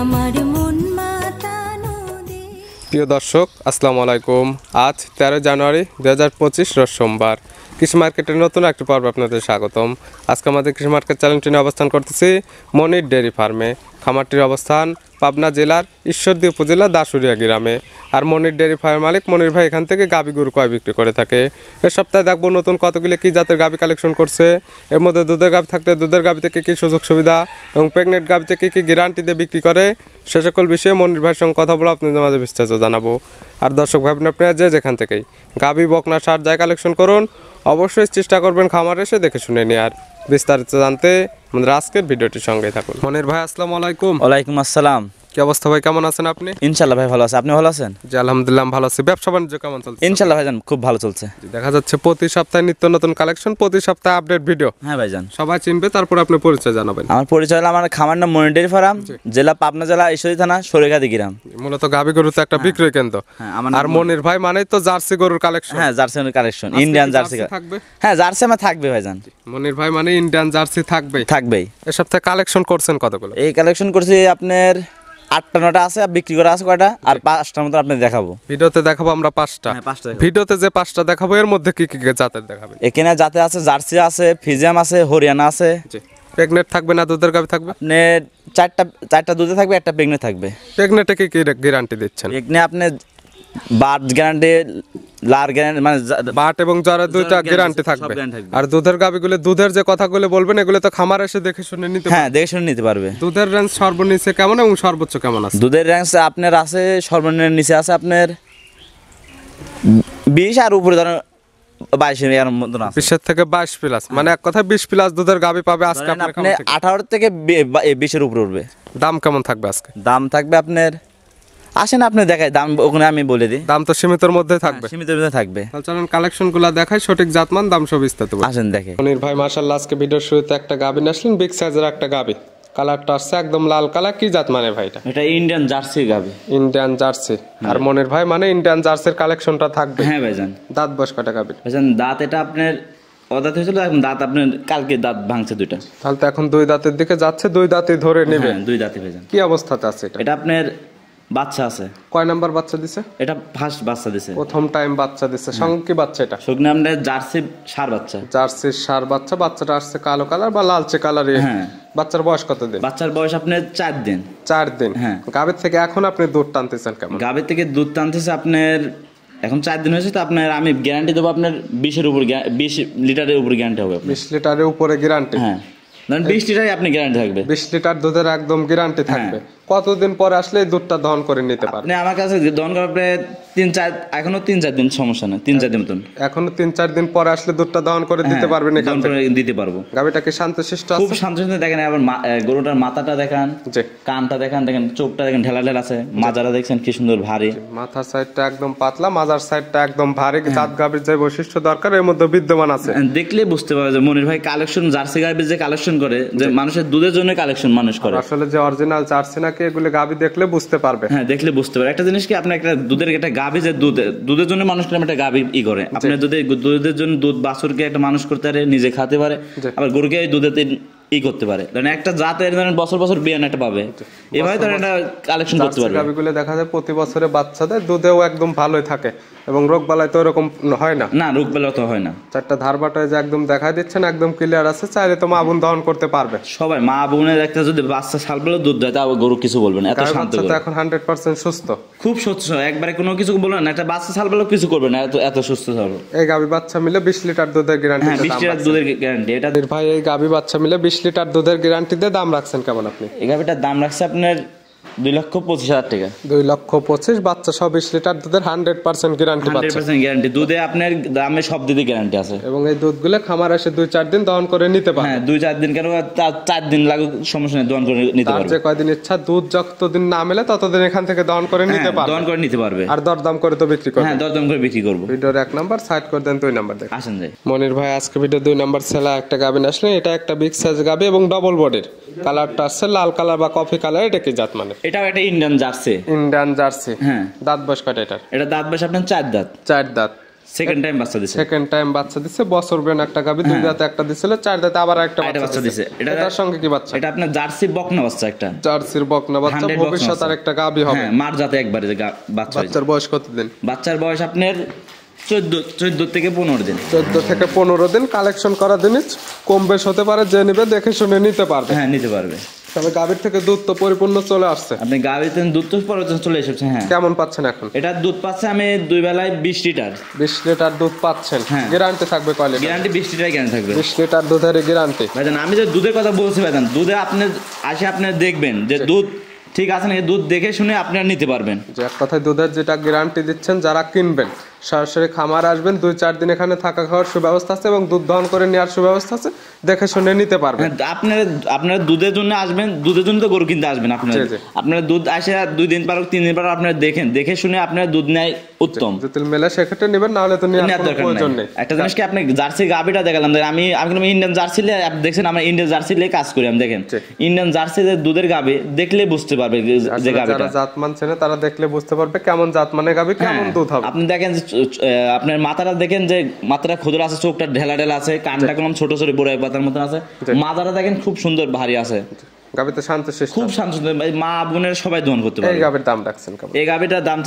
আমার মন মাতানো। প্রিয় দর্শক আসসালামু আলাইকুম। আজ 13 জানুয়ারি 2025 রোজ সোমবার। কৃষি মার্কেটের নতুন একটি পর্ব আপনাদের স্বাগতম। আজকে আমাদের কৃষি মার্কেট চ্যানেলটি নিয়ে অবস্থান করতেছি মনির ডেয়ারি ফার্মে। খামারটির অবস্থান পাবনা জেলার ঈশ্বরদী উপজেলা দাসুরিয়া গ্রামে। আর মনির ডেয়ারি ফার্মের মালিক মনির ভাই এখান থেকে গাভী গরু ক্রয় বিক্রি করে থাকে। এ সপ্তাহে দেখবো নতুন কতগুলি কী জাতের গাভী কালেকশন করছে। এর মধ্যে দুধের গাভী থাকলে দুধের গাভী থেকে কী সুযোগ সুবিধা এবং প্রেগনেন্ট গাভী থেকে কী গ্যারান্টি দিয়ে বিক্রি করে সে সকল বিষয়ে মনির ভাইয়ের সঙ্গে কথা বলে আপনাদের মাঝে বিস্তারিত জানাবো। আর দর্শক ভাই আপনারা যেখান থেকেই গাভী বকনা সার যায় কালেকশন করুন, অবশ্যই চেষ্টা করবেন খামার এসে দেখে শুনে নিয়ে। আর বিস্তারিত জানতে আমাদের আজকের ভিডিওটির সঙ্গে থাকুন। মনির ভাই আসসালামু আলাইকুম। ওয়ালাইকুম আসসালাম। কি অবস্থা ভাই, কেমন আছেন আপনি? ইনশাআল্লাহ ভাই ভালো আছে, আপনি ভালো আছেন? জি আলহামদুলিল্লাহ ভালো আছি। ব্যবসা বাণিজ্য কেমন চলছে? ইনশাআল্লাহ ভাইজান খুব ভালো চলছে। দেখা যাচ্ছে প্রতি সপ্তাহে নিত্য নতুন কালেকশন, প্রতি সপ্তাহে আপডেট ভিডিও। হ্যাঁ ভাইজান, সবাই চিনবে, তারপর আপনি পরিচয় জানাবেন। আমার পরিচয় হলো, আমার খামার নাম মনির ডেয়ারি ফার্ম, জেলা পাবনা জেলা ঈশ্বরদী থানা সরিঘাতি গ্রাম। মূলত গাভী গরু তো একটা বিক্রয় কেন্দ্র। আর মনির ভাই মানেই তো জার্সি গরুর কালেকশন। হ্যাঁ জার্সি কালেকশন, ইন্ডিয়ান জার্সি থাকবে। হ্যাঁ জার্সি আমার থাকবে ভাইজান। মনির ভাই মানে ইন্ডিয়ান জার্সি থাকবেই। এই সপ্তাহে কালেকশন করছেন কতগুলো? এই কালেকশন করছি আপনার 8টা-9টা আছে, আর বিক্রি করা আছে কয়টা, আর 5টার মতো আপনাদের দেখাবো। ভিডিওতে দেখাবো আমরা 5টা। ভিডিওতে যে 5টা দেখাবো এর মধ্যে কি কি জাতের দেখাবেন? এখানে জাতে আছে জার্সি আছে, ফিজিয়াম আছে, হরিয়ানা আছে। প্রেগনেন্ট থাকবে না দুধের গাভী থাকবে? আপনি চারটা দুধে থাকবে, একটা প্রেগনেন্ট থাকবে। প্রেগনেন্টে কি কি গ্যারান্টি দিচ্ছেন? এখানে আপনি বাট গ্যারান্টি, লার গ্যারান্টি, মানে বাট এবং জ্বর দুইটা গ্যারান্টি থাকবে। আর দুধের গাভীগুলো দুধের যে কথাগুলো বলবেন এগুলো তো খামার এসে দেখে শুনে নিতে পারবে। হ্যাঁ দেখে শুনে নিতে পারবে। দুধের রেঞ্জ সর্বনিচে কেমন এবং সর্বোচ্চ কেমন আছে? দুধের রেঞ্জ আপনার আছে সর্বনিম্ন নিচে আছে আপনার 20, আর উপরে ধরেন 22 এর মতন আছে। 20 থেকে 22 প্লাস, মানে এক কথা 20 প্লাস দুধের গাভী পাবে আজকে আপনি 18 থেকে 20 এর উপরে উঠবে। দাম কেমন থাকবে আজকে? দাম থাকবে আপনার, আসেন আপনি দেখাই দাম, ওখানে আমি বলে দিই। দাম তো সীমিতর মধ্যে থাকবে। সীমিতের মধ্যে থাকবে। তাহলে চলুন কালেকশনগুলো দেখাই, সঠিক জাতমান দাম সব বিস্তারিত বলবো। আসেন দেখে। মনির ভাই মাশাআল্লাহ আজকে ভিডিওর শুরুতে একটা গাভী আসলেন, বিগ সাইজের একটা গাভী। কালারটা আসছে একদম লাল কালার। কি জাত মানে ভাই এটা? এটা ইন্ডিয়ান জার্সি গাভী। Indian jersey. আর মনির ভাই মানে ইন্ডিয়ান জার্সির কালেকশনটা থাকবে। হ্যাঁ ভাইজান। দাঁত বয়স কয়টা গাভী? ভাইজান দাঁত এটা আপনার অদাঁত হয়েছিল, এখন দাঁত আপনার কালকে দাঁত ভাঙছে 2টা। তাহলে তো এখন 2 দাঁতের দিকে যাচ্ছে, 2 দাঁতই ধরে নেবে। হ্যাঁ 2 দাঁতই ভাইজান। কি অবস্থাতে আছে এটা? এটা আপনার বাচ্চা আছে। কয় নাম্বার বাচ্চা দিছে? এটা ফার্স্ট বাচ্চা দিছে, প্রথম টাইম বাচ্চা দিছে। সঙ্গে কি বাচ্চা এটা? সঙ্গে আমরা জার্সি ষাঁড় বাচ্চা। জার্সির ষাঁড় বাচ্চা। বাচ্চাটা আসছে কালো কালার বা লালচে কালারে। হ্যাঁ। বাচ্চার বয়স কত দিন? বাচ্চার বয়স আপনার 4 দিন। 4 দিন। হ্যাঁ। গাভীর থেকে এখন আপনি দুধ টানতেছেন কেমন? গাভীর থেকে দুধ টানতেছে আপনার এখন 4 দিন হয়েছে, তো আপনার আমি গ্যারান্টি দেবো আপনার 20 লিটারের উপরে গ্যারান্টি হবে। 20 লিটারের উপরে গ্যারান্টি? হ্যাঁ 20 লিটারই আপনি গ্যারান্টি থাকবে। 20 লিটার দুধের একদম গ্যারান্টি থাকবে। কতদিন পরে আসলে দুধটা দহন করে নিতে পারবে? আপনি আমার কাছে দহন করার পরে 3-4, এখনো 3-4 দিন সমস্যা না, 3-4 দিন মতন। এখনো 3-4 দিন পরে আসলে দুধটা দহন করে দিতে পারবেন? দহন করে দিতে পারবো। গাভীটা কি শান্তশিষ্ট আছে? খুব শান্তশিষ্ট। দেখেন আবার গরুটার মাথাটা দেখান, কানটা দেখেন, চোখটা দেখেন ঢেলা আছে, মাজারা দেখছেন কি সুন্দর ভারী। মাথার সাইডটা একদম পাতলা, মাজার সাইডটা একদম ভারী। জাত গাভীর যে বৈশিষ্ট্য দরকার এর মধ্যে বিদ্যমান আছে। দেখলে বুঝতে পারবে যে মনির ভাই কালেকশন জার্সি গাভীর যে কালেকশন করে, যে মানুষের দুধের জন্য কালেকশন মানুষ করে। আসলে যে অরিজিনাল জার্সি নাকি এগুলো গাভী দেখলে বুঝতে পারবে। হ্যাঁ দেখলে বুঝতে পারবে। একটা জিনিস কি, আপনি একটা দুধের একটা গাভী, যে দুধের জন্য মানুষ একটা গাভী করে, আপনি যদি দুধের জন্য দুধ বাছুরকে একটা মানুষ করতে পারে, নিজে খেতে পারে, আবার গরুকে দুধেতে করতে পারে। মানে একটা জাতের বছর বছর বিয়ান একটা পাবে, এভাবে তারা একটা কালেকশন করতে পারবে। গাভীগুলো দেখা যায় প্রতি বছরে বাচ্চা দেয়, দুধেও একদম ভালোই থাকে এবং রোগ বালাই তো এরকম হয় না। না রোগ বালাই তো হয় না। চারটা ধারবাটায় যে একদম দেখা দিচ্ছেন একদম ক্লিয়ার আছে, চাইলে তো মা বোন দহন করতে পারবে। সবাই মা বোনের একটা যদি বাচ্চা সালবেলা দুধ দেয়, তাও গরু কিছু বলবে না, এত শান্ত। এখন 100% সুস্থ, খুব সুস্থ, একবারে কোনো কিছু বলবে না। একটা বাচ্চা সালবেলা কিছু করবে না, এত সুস্থ হবে। এই গাভী বাচ্চা মিলে 20 লিটার দুধের গ্যারান্টি। হ্যাঁ 20 লিটার দুধের গ্যারান্টি। এটা ভাই এই গাভী বাচ্চা মিলে 20 লিটার দুধের গ্যারান্টি দিয়ে দাম রাখছেন কেমন আপনি? এই গাভীটার দাম রাখছে আপনার 2,25,000 টাকা। 2,25,000 বাচ্চা সব 20 লিটার দুধের 100% গ্যারান্টি পাচ্ছে। 100% গ্যারান্টি। দুধে আপনার দামে সব দিতে গ্যারান্টি আছে। এবং এই দুধগুলো খামার এসে 2-4 দিন দহন করে নিতে পারবে। হ্যাঁ 2-4 দিন, কেন 4 দিন লাগুক সমস্যা নেই, দহন করে নিতে পারবে। যে কয়দিন ইচ্ছা দুধ যতদিন না মেলে ততদিন এখান থেকে দহন করে নিতে পারবে। দহন করে নিতে পারবে। আর দরদাম করে তো বিক্রি করবে। হ্যাঁ দরদাম করে বিক্রি করব। ভিডিওর 1 নাম্বার সাইড করে দেন, 2 নাম্বার দেখেন। আসেন যাই। মনির ভাই আজকে ভিডিও 2 নাম্বার ছেলা একটা গাভী আসলে, এটা একটা বিগ সাইজ গাভী এবং ডবল বডির। কালারটা আছে লাল কালার বা কফি কালার। এটা কি জাত মানে? এটাও একটা ইন্ডিয়ান জার্সি। Indian jersey. হ্যাঁ। দাঁত বয়স কয়টা এটার? এটা দাঁত বয়স আপনার 4 দাঁত। 4 দাঁত। সেকেন্ড টাইম বাচ্চা দিছে। সেকেন্ড টাইম বাচ্চা দিছে, বছর বেন একটা গাবি, 2 দাঁতে একটা দিছিল, 4 দাঁতে আবার একটা বাচ্চা দিছে। এটার সঙ্গে কি বাচ্চা? এটা আপনার জার্সি বকনা বাচ্চা, একটা জার্সির বকনা বাচ্চা, 100 ভবিষ্যৎ আর একটা গাবি হবে। হ্যাঁ, মার জাতে একবারে যে বাচ্চা। বাচ্চার বয়স কত দিন? বাচ্চার বয়স আপনার 14 থেকে 15 দিন। 14 থেকে 15 দিন। কালেকশন করা জিনিস, কম বেশ হতে পারে, যে নিবে দেখে শুনে নিতে পারবে। হ্যাঁ, নিতে পারবে। তবে গাবির থেকে দুধ তো পরিপূর্ণ চলে আসছে। আপনি গাবিতে দুধ তো পরিপূর্ণ চলে এসেছে। হ্যাঁ, কেমন পাচ্ছেন এখন? এটা দুধ পাচ্ছে আমি 2 বেলায় 20 লিটার। 20 লিটার দুধ পাচ্ছেন। গ্যারান্টি থাকবে কয় লিটার? গ্যারান্টি 20 লিটার গ্যারান্টি থাকবে। 20 লিটার দুধের গ্যারান্টি। ভাইজান আমি যে দুধের কথা বলছি ভাইজান, দুধে আপনি আসে আপনি দেখবেন যে দুধ ঠিক আছে না, দুধ দেখে শুনে আপনারা নিতে পারবেন। যে এক কথায় দুধের যেটা গ্যারান্টি দিচ্ছেন, যারা কিনবেন সরাসরি খামার আসবেন, 2-4 দিন এখানে থাকা খাওয়ার সুব্যবস্থা আছে এবং দুধ দহন করে নেওয়ার সুব্যবস্থা আছে, দেখে শুনে নিতে পারবেন। আপনারা দুধের জন্য আসবেন, দুধের জন্য তো গরু কিনতে আসবেন। আপনারা দুধ আসে 2 দিন পর 3 দিন পর আপনারা দেখে শুনে আপনারা দুধ নেয় উত্তম। যদি মেলে সেক্ষেত্রে নেবেন, না হলে তো নেওয়ার কোনো প্রয়োজন নেই। একটা জিনিস কি, আপনি জার্সি গাবিটা দেখালাম, আমি ইন্ডিয়ান জার্সি আপনি দেখছেন, আমরা ইন্ডিয়ান জার্সি নিয়ে কাজ করি। আমি দেখেন ইন্ডিয়ান জার্সি দুধের গাবি দেখলে বুঝতে পারবে যে গাবিটা, যারা জাতমান চেনে তারা দেখলে বুঝতে পারবে কেমন জাতমানের গাবি, কেমন দুধ হবে। আপনি দেখেন আপনার মাথাটা দেখেন যে মাথাটা ক্ষুদ্র আছে, চোখটা ঢেলা ঢেলা আছে, কানটা কোন ছোট ছোট বড় পাতার মতন আছে, মাথাটা দেখেন খুব সুন্দর ভারী আছে। গাবিতে শান্তশিষ্ট, খুব শান্ত, মা বোনের সবাই দহন করতে পারে। এই গাবির দাম রাখছেন কেমন? এই গাবিটার দাম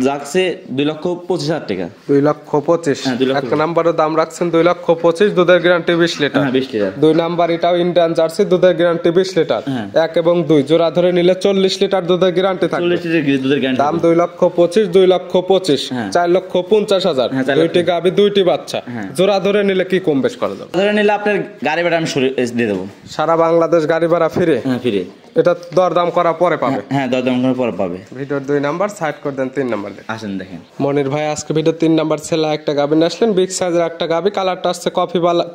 যাচ্ছে 2,25,000 টাকা। 2,25,000। হ্যাঁ, 2 লক্ষ। এক নম্বরের দাম রাখছেন 2,25,000, দুধের গ্যারান্টি 20 লিটার। হ্যাঁ, 20 লিটার। 2 নাম্বার এটাও ইন্ডিয়ান জার্সি, দুধের গ্যারান্টি 20 লিটার। 1 এবং 2 জোড়া ধরে নিলে 40 লিটার দুধের গ্যারান্টি থাকবে। 40 লিটার দুধের গ্যারান্টি। দাম 2,25,000, 2,25,000, 4,50,000। দুইটি গাবি, দুইটি বাচ্চা, জোড়া ধরে নিলে কি কম বেশ করা যাবে? ধরে নিলে আপনার গাড়ি ভাড়া আমি দিয়ে দেবো। সারা বাংলাদেশ গাড়ি ভাড়া ফিরে? হ্যাঁ, ফিরে। এটা দরদাম করা পরে পাবে? হ্যাঁ, দরদাম করার পরে পাবে। ভিডিওর 2 নাম্বার সাইড করে দেন, 3 নাম্বার আসেন দেখেন। মনির ভাই আজকে ভিডিও 3 নাম্বার ছেলে একটা গাবি নিয়ে আসলেন, বিগ সাইজের একটা গাবি, কালারটা আসছে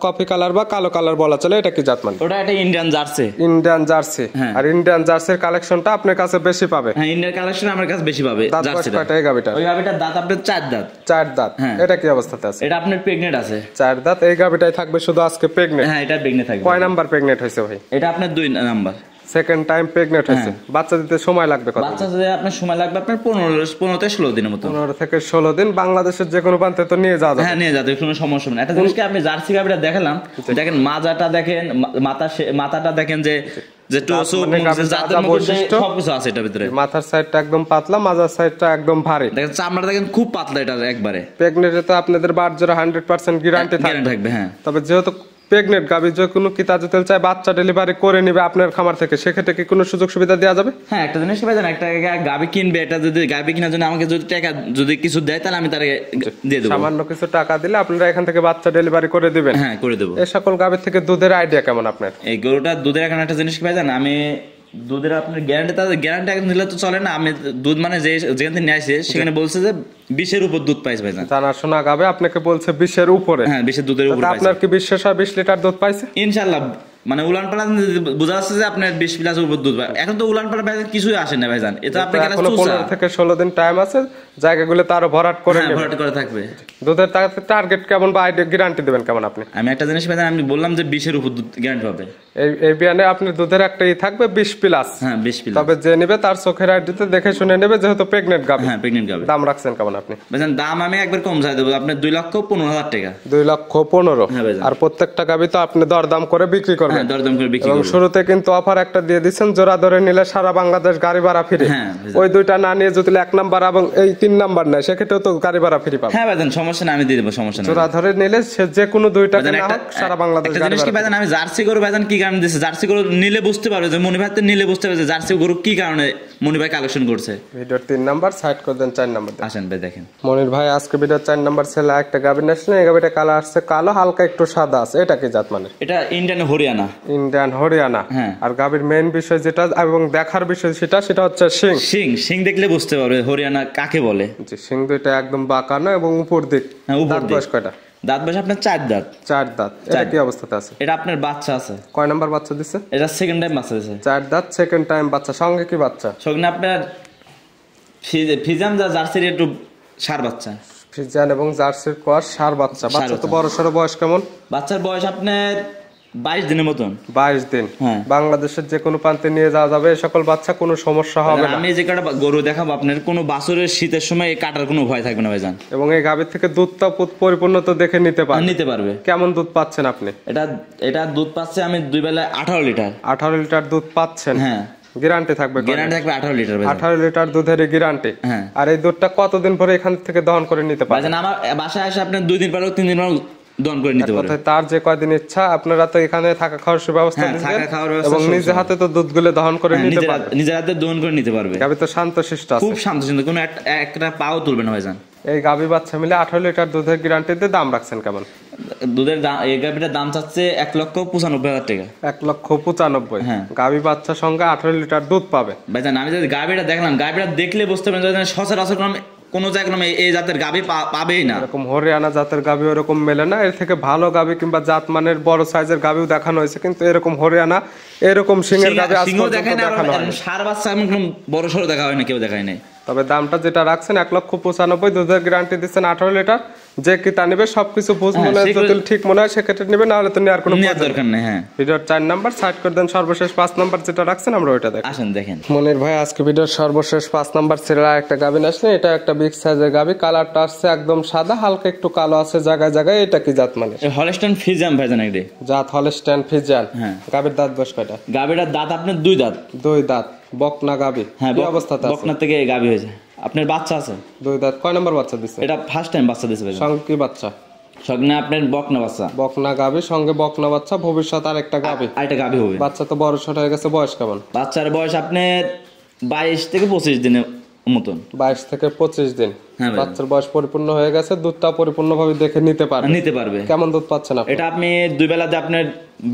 কফি কালার বা কালো কালার বলা চলে। এটা কি জাতমান? ওটা একটা ইন্ডিয়ান জার্সি। Indian jersey. আর ইন্ডিয়ান জার্সির কালেকশনটা আপনার কাছে বেশি পাবে? হ্যাঁ, ইন্ডিয়ান কালেকশন আমার কাছে বেশি পাবে। জার্সিটা কয়টা এই গাবিটা? ওই গাবিটার দাঁত আপনার 4 দাঁত। 4 দাঁত। এটা কি অবস্থাতে আছে? এটা আপনার প্রেগন্যান্ট আছে। 4 দাঁত। এই গাবিটাই থাকবে শুধু আজকে প্রেগন্যান্ট? হ্যাঁ, এটা প্রেগন্যান্ট থাকবে। কয় নাম্বার প্রেগন্যান্ট হয়েছে ভাই? এটা আপনার 2 নাম্বার। সেকেন্ড টাইম প্রেগন্যান্ট হয়েছে। বাচ্চা দিতে সময় লাগবে কত? বাচ্চা দিতে আপনার সময় লাগবে আপনার 15 থেকে 16 দিনের মতো। 15 থেকে 16 দিন। বাংলাদেশের যে কোনো প্রান্তে তো নিয়ে যাওয়া যাবে? হ্যাঁ, নিয়ে যাবে, কোনো সমস্যা নেই। একটা জিনিস কি, আপনি জার্সি গাবিটা দেখালাম, দেখেন মাজাটা দেখেন, মাথাটা দেখেন যে সবকিছু আছে এটার ভিতরে। মাথার সাইডটা একদম পাতলা, মাজার সাইডটা একদম ভারী। দেখেন চামড়া দেখেন খুব পাতলা, এটা একবারে। প্রেগনেন্টে তো আপনাদের বাট জোড়া 100% গ্যারান্টি থাকবে। হ্যাঁ, তবে যেহেতু প্রেগনেন্ট গাবি যে কোনো কি তাজু তেল চাই বাচ্চা ডেলিভারি করে নিবে আপনার খামার থেকে, সেক্ষেত্রে কি কোনো সুযোগ সুবিধা দেওয়া যাবে? হ্যাঁ, একটা জিনিস ভাই জানেন, একটা গাবি কিনবে, এটা যদি গাবি কেনার জন্য আমাকে যদি টাকা যদি কিছু দেয়, তাহলে আমি তাকে দিয়ে দেবো। সামান্য কিছু টাকা দিলে আপনারা এখান থেকে বাচ্চা ডেলিভারি করে দিবেন? হ্যাঁ, করে দেবো। এই সকল গাবির থেকে দুধের আইডিয়া কেমন আপনার? এই গরুটা দুধের এখন একটা জিনিস কি ভাই জানেন, আমি দুধের আপনার গ্যারান্টি এখন নিলে তো চলে না। আমি দুধ মানে যেখান থেকে নিয়ে আসে সেখানে বলছে যে 20-এর উপর দুধ পাইছে ভাই। জানা শোনা গাবে আপনাকে বলছে 20-এর উপরে? হ্যাঁ, 20-এর দুধের উপরে। আপনার কি বিশ্বাস হয় 20 লিটার দুধ পাইছে? ইনশাআল্লাহ। মানে উলান পালান বোঝা যাচ্ছে যে আপনার 20 প্লাস উপর দুধ পায়। এখন তো উলান পালান কিছুই আসে না ভাইজান, এটা আপনি 15 থেকে 16 দিন টাইম আছে, জায়গাগুলো তারও ভরাট করে নেবেন। ভরাট করে থাকবে। দুধের টার্গেট কেমন বা আইডিয়া গ্যারান্টি দিবেন কেমন আপনি? আমি একটা জিনিস ভাইজান, আমি বললাম যে 20-এর উপর দুধ গ্যারান্টি পাবে। এই বিয়ানে আপনি দুধের একটা থাকবে 20 প্লাস। হ্যাঁ, 20 প্লাস। তবে যে নেবে তার চোখের আইডিতে দেখে শুনে নেবে, যেহেতু প্রেগন্যান্ট গাবি। হ্যাঁ, প্রেগন্যান্ট গাবি। দাম রাখছেন কেমন আপনি? ভাইজান দাম আমি একবার কম চাই দেবো, আপনি 2,15,000 টাকা। 2,15,000। হ্যাঁ ভাইজান। আর প্রত্যেকটা গাবি তো আপনি দরদাম করে বিক্রি করবেন? হ্যাঁ, দরদাম করে বিক্রি এবং করব। শুরুতে কিন্তু অফার একটা দিয়ে দিচ্ছেন, জোড়া ধরে নিলে সারা বাংলাদেশ গাড়ি ভাড়া ফ্রি। হ্যাঁ, ওই দুইটা না নিয়ে যদি 1 নাম্বার এবং এই 3 নাম্বার নেয়, সেক্ষেত্রেও তো গাড়ি ভাড়া ফ্রি পাবে। হ্যাঁ ভাইজান, সমস্যা না, আমি দিয়ে দেবো, সমস্যা না। জোড়া ধরে নিলে সে যে কোনো দুইটা না হোক সারা বাংলাদেশ একটা গাড়ি জিনিস কি ভাড়া। ভাইজান, আমি জার্সি গরু ভাইজান কি কারণে দিয়েছে, জার্সি গরু নিলে বুঝতে পারবে যে মনি ভাই নিলে বুঝতে পারবে যে জার্সি গরু কি কারণে মনি ভাই কালেকশন করছে। ভিডিওর 3 নাম্বার সাইড করে দেন, 4 নাম্বার আসেন ভাই দেখেন। মনির ভাই আজকে ভিডিওর 4 নাম্বার ছেলে একটা গাবি আসলে, এই গাবিটা কালার আসছে কালো, হালকা একটু সাদা আছে। এটা কি জাত মানে? এটা ইন্ডিয়ান হরিয়ানা। ইন্ডিয়ান হরিয়ানা। হ্যাঁ। আর গাবির মেইন বিষয় যেটা এবং দেখার বিষয় সেটা হচ্ছে শিং দেখলে বুঝতে পারবে হরিয়ানা কাকে বলে। জি, শিং দুইটা একদম বাঁকানো এবং উপর দিক। হ্যাঁ, উপর দিক। বয়স কয়টা? দাঁত বয়স আপনার 4 দাঁত। 4 দাঁত। এটা কি অবস্থাতে আছে? এটা আপনার বাচ্চা আছে। কয় নাম্বার বাচ্চা দিছে? এটা সেকেন্ড টাইম বাচ্চা দিছে। 4 দাঁত, সেকেন্ড টাইম বাচ্চা। সঙ্গে কি বাচ্চা? সঙ্গে আপনার ফিজাম জার্সির একটু সার বাচ্চা। ফ্রিজিয়ান এবং জার্সির ক্রস সার বাচ্চা। বাচ্চা তো বড় সড়ো। বয়স কেমন? বাচ্চার বয়স আপনার 22 দিনের মতন। 22 দিন। হ্যাঁ। বাংলাদেশের যে কোনো প্রান্তে নিয়ে যাওয়া যাবে, এই সকল বাচ্চা কোনো সমস্যা হবে না। আমি যে কটা গরু দেখাবো আপনার, কোনো বাছুরের শীতের সময় এই কাটার কোনো ভয় থাকবে না ভাইজান। এবং এই গাভীর থেকে দুধটা পরিপূর্ণ তো দেখে নিতে পারবে। নিতে পারবে। কেমন দুধ পাচ্ছেন আপনি? এটা দুধ পাচ্ছে আমি 2 বেলা 18 লিটার। 18 লিটার দুধ পাচ্ছেন। হ্যাঁ। গ্যারান্টি থাকবে? গ্যারান্টি থাকবে 18 লিটার ভাইজান। 18 লিটার দুধের গ্যারান্টি। হ্যাঁ। আর এই দুধটা কতদিন পরে এখান থেকে দহন করে নিতে পারবেন? ভাইজান আমার বাসায় এসে আপনি 2 দিন পর 3 দিন পর দহন করে নিতে পারবেন। কথায় তার যে কয়দিন ইচ্ছা, আপনারা তো এখানে থাকা খাওয়ার সুব্যবস্থা হ্যাঁ, থাকা খাওয়ার ব্যবস্থা এবং সব নিজে আছে। হাতে তো দুধগুলো দহন করে নিতে পারবে। নিজের হাতে দহন করে নিতে পারবে। গাভী তো শান্তশিষ্ট আছে। খুব শান্তশিষ্ট, কোনো একটা পাও তুলবে না ভাইজান। এই গাভী বাচ্চা মিলে 18 লিটার দুধের গ্যারান্টি দিয়ে দাম রাখছেন কেমন? দুধের দাম, এই গাভীটার দাম চাচ্ছে 1,95,000 টাকা। 1,95,000। হ্যাঁ। গাভী বাচ্চার সঙ্গে 18 লিটার দুধ পাবে। ভাইজান আমি যদি গাভীটা দেখলাম, গাভীটা দেখলে বুঝতে পারবেন যে সচরাচর কোনো জায়গায় এই জাতের গাভী পাবেই না। এরকম হরিয়ানা জাতের গাভী ওরকম মেলে না। এর থেকে ভালো গাভী কিংবা জাত মানের বড় সাইজের গাভীও দেখানো হয়েছে, কিন্তু এরকম হরিয়ানা এরকম সিংহের গাভী আজ পর্যন্ত দেখানো হয়নি। সার বাচ্চা আমি কোনো বড় সড়ো দেখা হয় না, কেউ দেখায় নাই। তবে দামটা যেটা রাখছেন 1,95,000, দুধের গ্যারান্টি দিচ্ছেন 18 লিটার। যে কি তা নিবে সবকিছু বুঝ মনে হয়, যদি ঠিক মনে হয় সেক্ষেত্রে নিবে, না হলে তো নেওয়ার কোনো দরকার নেই। হ্যাঁ। ভিডিওর 4 নাম্বার সাইড করে দেন, সর্বশেষ 5 নাম্বার যেটা রাখছেন আমরা ওইটা দেখেন। আসেন দেখেন। মনির ভাই, আজকে ভিডিওর সর্বশেষ 5 নাম্বার সিরিয়াল একটা গাভী আসলে, এটা একটা বিগ সাইজের গাভী। কালারটা আসছে একদম সাদা, হালকা একটু কালো আছে জায়গায় জায়গায়। এটা কি জাত মানে? হলস্টাইন ফ্রিজিয়ান ভাইজান। এটি জাত হলস্টাইন ফ্রিজিয়ান। হ্যাঁ। গাভীর দাঁত বয়স কয়টা? গাভীটার দাঁত আপনার 2 দাঁত। 2 দাঁত। বকনা গাভী। হ্যাঁ, কি অবস্থাতে আছে? বকনা থেকে গাভী হয়েছে। আপনার বাচ্চা আছে? 2 দাঁত। কয় নাম্বার বাচ্চা দিছে? এটা ফার্স্ট টাইম বাচ্চা দিছে ভাইজান। সঙ্গে কি বাচ্চা? সঙ্গে আপনার বকনা বাচ্চা। বকনা গাভী সঙ্গে বকনা বাচ্চা, ভবিষ্যৎ আর একটা গাভী। আরেকটা গাভী হবে। বাচ্চা তো বড় ছোট হয়ে গেছে, বয়স কেমন? বাচ্চার বয়স আপনার 22 থেকে 25 দিনের মতন। 22 থেকে 25 দিন। হ্যাঁ ভাই। বাচ্চার বয়স পরিপূর্ণ হয়ে গেছে, দুধটা পরিপূর্ণভাবে দেখে নিতে পারবে। কেমন দুধ পাচ্ছেন আপনি? এটা আপনি 2 বেলাতে আপনার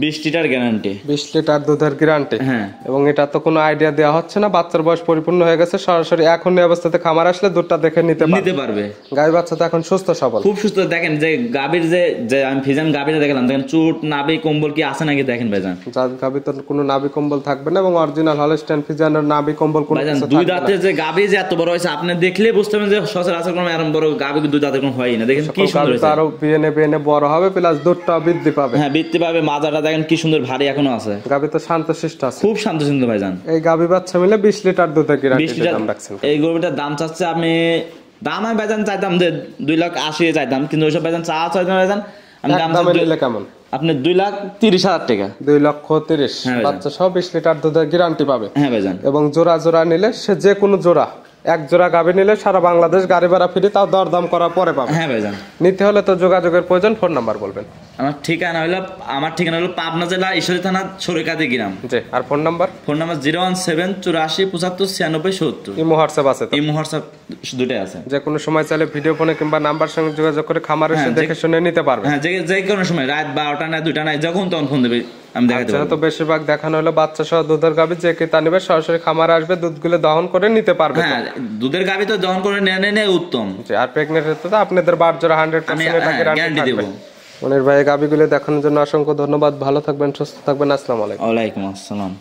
20 লিটার গ্যারান্টি। 20 লিটার দুধের গ্যারান্টি। হ্যাঁ। এবং এটা তো কোনো আইডিয়া দেওয়া হচ্ছে না, বাচ্চার বয়স পরিপূর্ণ হয়ে গেছে, সরাসরি এখন এই অবস্থাতে খামার আসলে দুধটা দেখে নিতে পারবে। গাভী বাচ্চা তো এখন সুস্থ সবল, খুব সুস্থ। দেখেন যে গাভীর যে আমি ফিজান গাভীটা দেখলাম, দেখেন চুট নাভি কম্বল কি আছে নাকি দেখেন ভাইজান। জাত গাভী তো কোনো নাভি কম্বল থাকবে না, এবং অরিজিনাল হলস্টাইন ফ্রিজিয়ানের নাভি কম্বল কোনো কিছু থাকবে না। 2 দাঁতে যে গাভী যে এত বড় হয়েছে, আপনি দেখলে বুঝতে পারবেন যে সচরাচর কোনো এরকম বড় গাভী 2 দাঁতের কোনো হয় না। দেখেন কি সুন্দর হয়েছে। আরো বিএনএ বড় হবে, প্লাস দুধটা বৃদ্ধি পাবে। হ্যাঁ, বৃদ্ধি পাবে। মাজাটা দেখেন কি সুন্দর ভারী এখনো আছে। গাভী তো শান্তশিষ্ট আছে, খুব শান্তশিষ্ট ভাইজান। এই গাভী বাচ্চা মিলে 20 লিটার দুধের গ্যারান্টি দাম রাখছেন। এই গরুটার দাম চাচ্ছে আমি ভাইজান চাইতাম যে 2,80,000 চাইতাম, কিন্তু ওইসব ভাইজান চাইতাম ভাইজান আমি দাম নিলে কেমন? আপনি 2,30,000 টাকা। 2,30,000। বাচ্চা সহ 20 লিটার দুধের গ্যারান্টি পাবে। হ্যাঁ ভাইজান। এবং জোড়া জোড়া নিলে সে যে কোনো জোড়া, এক জোড়া গাভী নিলে সারা বাংলাদেশ গাড়ি ভাড়া ফ্রি, তাও দরদাম করার পরে পাবে। হ্যাঁ ভাইজান। নিতে হলে তো যোগাযোগের প্রয়োজন। ফোন নাম্বার বলবেন। আমার ঠিকানা হলো পাবনা জেলা ঈশ্বরদী থানা ছড়িকাদি গ্রাম। জি। আর phone number? Phone number 01784759670। Imo WhatsApp আছে তো? ইমো হোয়াটসঅ্যাপ দুটোই আছে। যে কোনো সময় চাইলে ভিডিও ফোনে কিংবা নাম্বার সঙ্গে যোগাযোগ করে খামার এসে দেখে শুনে নিতে পারবে। হ্যাঁ, যে কোনো সময়, রাত 12টা না 2টা না, যখন তখন ফোন দেবে, আমি দেখাতে পারবো। তো বেশিরভাগ দেখানো হলো বাচ্চা সহ দুধের গাভী, যে কি তা নিবে সরাসরি খামার আসবে, দুধগুলো দহন করে নিতে পারবে। হ্যাঁ, দুধের গাভী তো দহন করে নেয় উত্তম। আর প্রেগনেন্ট হতে তো আপনাদের বার জোড়া 100% এটা গ্যারান্টি দেব। মনির ভাই, গাভীগুলো দেখানোর জন্য অসংখ্য ধন্যবাদ। ভালো থাকবেন, সুস্থ থাকবেন। আসসালামু আলাইকুম। ওয়ালাইকুম আসসালাম।